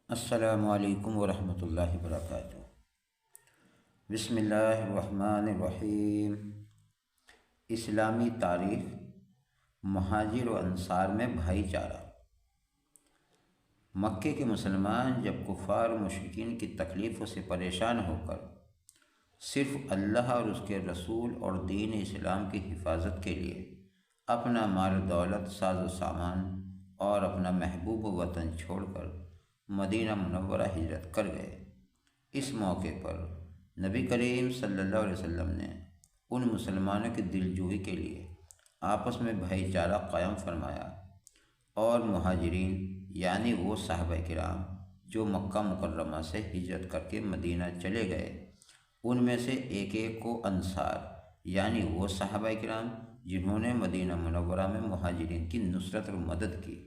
السلام علیکم ورحمۃ اللہ وبرکاتہ۔ بسم اللہ الرحمن الرحیم۔ اسلامی تاریخ، مہاجر و انصار میں بھائی چارہ۔ مکے کے مسلمان جب کفار و مشرکین کی تکلیفوں سے پریشان ہو کر صرف اللہ اور اس کے رسول اور دین اسلام کی حفاظت کے لیے اپنا مال و دولت، ساز و سامان اور اپنا محبوب وطن چھوڑ کر مدینہ منورہ ہجرت کر گئے، اس موقع پر نبی کریم صلی اللہ علیہ وسلم نے ان مسلمانوں کی دلجوئی کے لیے آپس میں بھائی چارہ قائم فرمایا، اور مہاجرین یعنی وہ صحابہ کرام جو مکہ مکرمہ سے ہجرت کر کے مدینہ چلے گئے، ان میں سے ایک ایک کو انصار یعنی وہ صحابہ کرام جنہوں نے مدینہ منورہ میں مہاجرین کی نصرت اور مدد کی،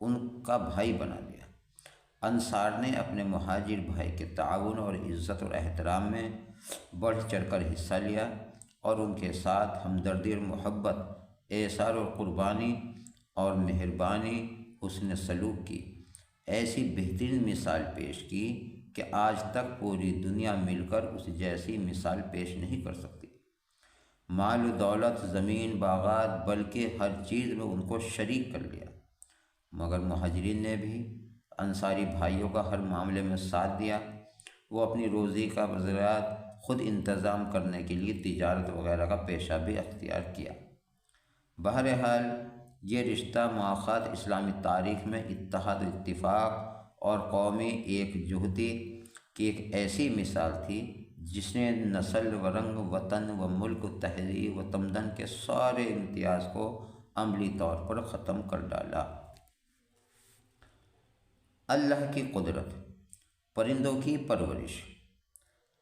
ان کا بھائی بنا دیا۔ انصار نے اپنے مہاجر بھائی کے تعاون اور عزت اور احترام میں بڑھ چڑھ کر حصہ لیا، اور ان کے ساتھ ہمدردی اور محبت، ایثار اور قربانی اور مہربانی، حسن سلوک کی ایسی بہترین مثال پیش کی کہ آج تک پوری دنیا مل کر اس جیسی مثال پیش نہیں کر سکتی۔ مال و دولت، زمین، باغات، بلکہ ہر چیز میں ان کو شریک کر لیا، مگر مہاجرین نے بھی انصاری بھائیوں کا ہر معاملے میں ساتھ دیا۔ وہ اپنی روزی کا ذرائع خود انتظام کرنے کے لیے تجارت وغیرہ کا پیشہ بھی اختیار کیا۔ بہرحال یہ رشتہ مؤاخات اسلامی تاریخ میں اتحاد و اتفاق اور قومی ایک جہتی کی ایک ایسی مثال تھی جس نے نسل و رنگ، وطن و ملک، تہذیب و تمدن کے سارے امتیاز کو عملی طور پر ختم کر ڈالا۔ اللہ کی قدرت۔ پرندوں کی پرورش۔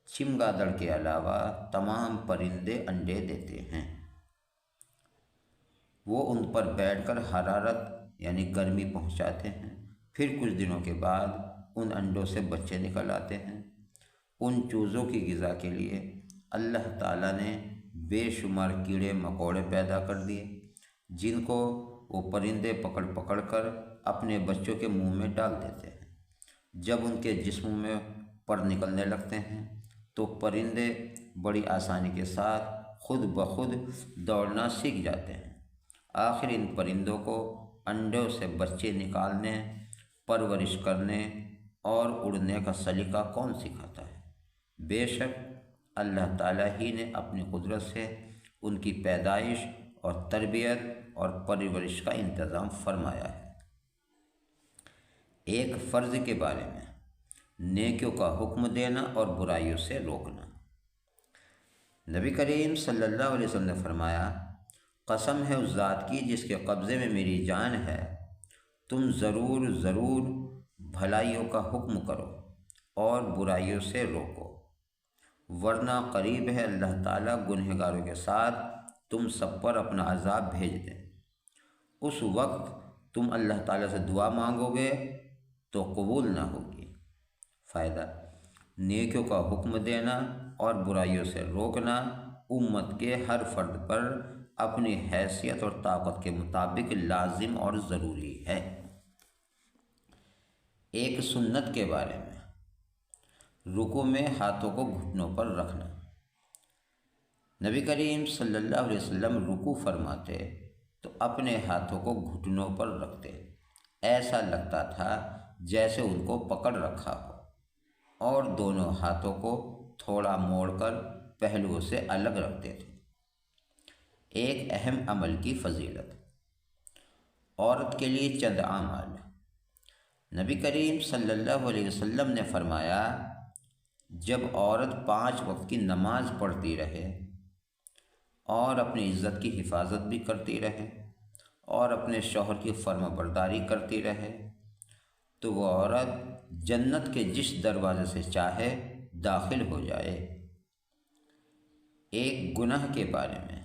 چمگادڑ کے علاوہ تمام پرندے انڈے دیتے ہیں۔ وہ ان پر بیٹھ کر حرارت یعنی گرمی پہنچاتے ہیں، پھر کچھ دنوں کے بعد ان انڈوں سے بچے نکل آتے ہیں۔ ان چوزوں کی غذا کے لیے اللہ تعالیٰ نے بے شمار کیڑے مکوڑے پیدا کر دیے، جن کو وہ پرندے پکڑ پکڑ کر اپنے بچوں کے منہ میں ڈال دیتے ہیں۔ جب ان کے جسموں میں پر نکلنے لگتے ہیں تو پرندے بڑی آسانی کے ساتھ خود بخود دوڑنا سیکھ جاتے ہیں۔ آخر ان پرندوں کو انڈوں سے بچے نکالنے، پرورش کرنے اور اڑنے کا سلیقہ کون سکھاتا ہے؟ بے شک اللہ تعالیٰ ہی نے اپنی قدرت سے ان کی پیدائش اور تربیت اور پرورش کا انتظام فرمایا ہے۔ ایک فرض کے بارے میں نیکیوں کا حکم دینا اور برائیوں سے روکنا۔ نبی کریم صلی اللہ علیہ وسلم نے فرمایا، قسم ہے اس ذات کی جس کے قبضے میں میری جان ہے، تم ضرور ضرور بھلائیوں کا حکم کرو اور برائیوں سے روکو، ورنہ قریب ہے اللہ تعالیٰ گنہگاروں کے ساتھ تم سب پر اپنا عذاب بھیج دیں۔ اس وقت تم اللہ تعالیٰ سے دعا مانگو گے تو قبول نہ ہوگی۔ فائدہ: نیکیوں کا حکم دینا اور برائیوں سے روکنا امت کے ہر فرد پر اپنی حیثیت اور طاقت کے مطابق لازم اور ضروری ہے۔ ایک سنت کے بارے میں رکوع میں ہاتھوں کو گھٹنوں پر رکھنا۔ نبی کریم صلی اللہ علیہ وسلم رکوع فرماتے تو اپنے ہاتھوں کو گھٹنوں پر رکھتے، ایسا لگتا تھا جیسے ان کو پکڑ رکھا ہو، اور دونوں ہاتھوں کو تھوڑا موڑ کر پہلوؤں سے الگ رکھتے تھے۔ ایک اہم عمل کی فضیلت۔ عورت کے لیے چند اعمال۔ نبی کریم صلی اللہ علیہ وسلم نے فرمایا، جب عورت 5 وقت کی نماز پڑھتی رہے اور اپنی عزت کی حفاظت بھی کرتی رہے اور اپنے شوہر کی فرما برداری کرتی رہے تو وہ عورت جنت کے جس دروازے سے چاہے داخل ہو جائے۔ ایک گناہ کے بارے میں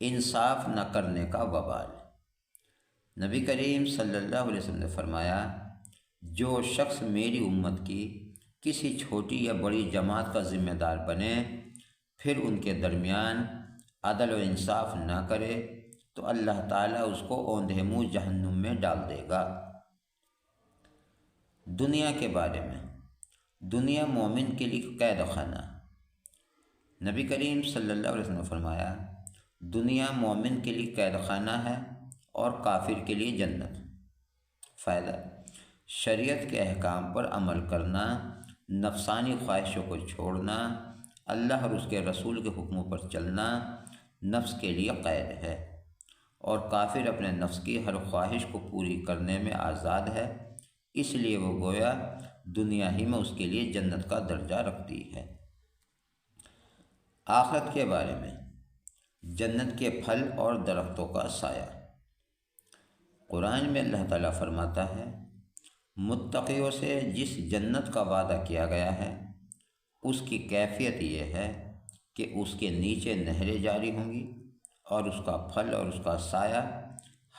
انصاف نہ کرنے کا وبال۔ نبی کریم صلی اللہ علیہ وسلم نے فرمایا، جو شخص میری امت کی کسی چھوٹی یا بڑی جماعت کا ذمہ دار بنے، پھر ان کے درمیان عدل و انصاف نہ کرے تو اللہ تعالیٰ اس کو اوندھے منہ جہنم میں ڈال دے گا۔ دنیا کے بارے میں، دنیا مومن کے لیے قید خانہ۔ نبی کریم صلی اللہ علیہ وسلم نے فرمایا دنیا مومن کے لیے قید خانہ ہے اور کافر کے لیے جنت۔ فائدہ: شریعت کے احکام پر عمل کرنا، نفسانی خواہشوں کو چھوڑنا، اللہ اور اس کے رسول کے حکموں پر چلنا نفس کے لیے قید ہے، اور کافر اپنے نفس کی ہر خواہش کو پوری کرنے میں آزاد ہے، اس لیے وہ گویا دنیا ہی میں اس کے لیے جنت کا درجہ رکھتی ہے۔ آخرت کے بارے میں، جنت کے پھل اور درختوں کا سایہ۔ قرآن میں اللہ تعالیٰ فرماتا ہے متقیوں سے جس جنت کا وعدہ کیا گیا ہے اس کی کیفیت یہ ہے کہ اس کے نیچے نہریں جاری ہوں گی اور اس کا پھل اور اس کا سایہ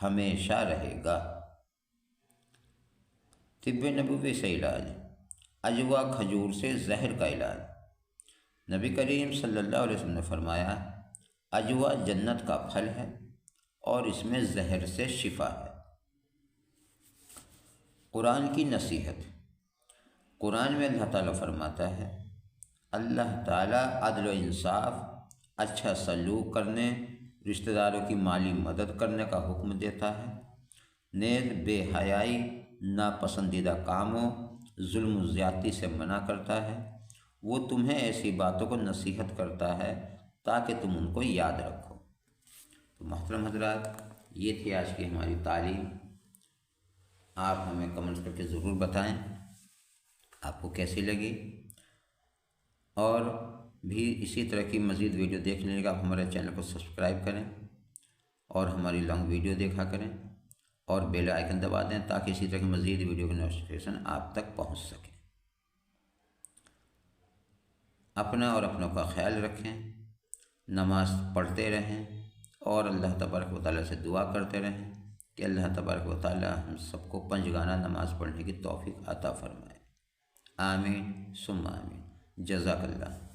ہمیشہ رہے گا۔ طب نبوی سے علاج، عجوا کھجور سے زہر کا علاج۔ نبی کریم صلی اللہ علیہ وسلم نے فرمایا عجوا جنت کا پھل ہے اور اس میں زہر سے شفا ہے۔ قرآن کی نصیحت۔ قرآن میں اللہ تعالیٰ فرماتا ہے اللہ تعالیٰ عدل و انصاف، اچھا سلوک کرنے، رشتہ داروں کی مالی مدد کرنے کا حکم دیتا ہے، نیز بے حیائی، ناپسندیدہ کاموں، ظلم و زیادتی سے منع کرتا ہے۔ وہ تمہیں ایسی باتوں کو نصیحت کرتا ہے تاکہ تم ان کو یاد رکھو۔ تو محترم حضرات، یہ تھی آج کی ہماری تعلیم۔ آپ ہمیں کمنٹ کر کے ضرور بتائیں آپ کو کیسی لگی، اور بھی اسی طرح کی مزید ویڈیو دیکھنے کے لیے آپ ہمارے چینل کو سبسکرائب کریں اور ہماری لانگ ویڈیو دیکھا کریں اور بیل آئیکن دبا دیں تاکہ اسی طرح کی مزید ویڈیو کی نوٹیفیکیشن آپ تک پہنچ سکے۔ اپنا اور اپنوں کا خیال رکھیں، نماز پڑھتے رہیں اور اللہ تبارک و تعالیٰ سے دعا کرتے رہیں کہ اللہ تبارک و تعالیٰ ہم سب کو پنجگانہ نماز پڑھنے کی توفیق عطا فرمائے۔ آمین ثم آمین۔ جزاک اللہ۔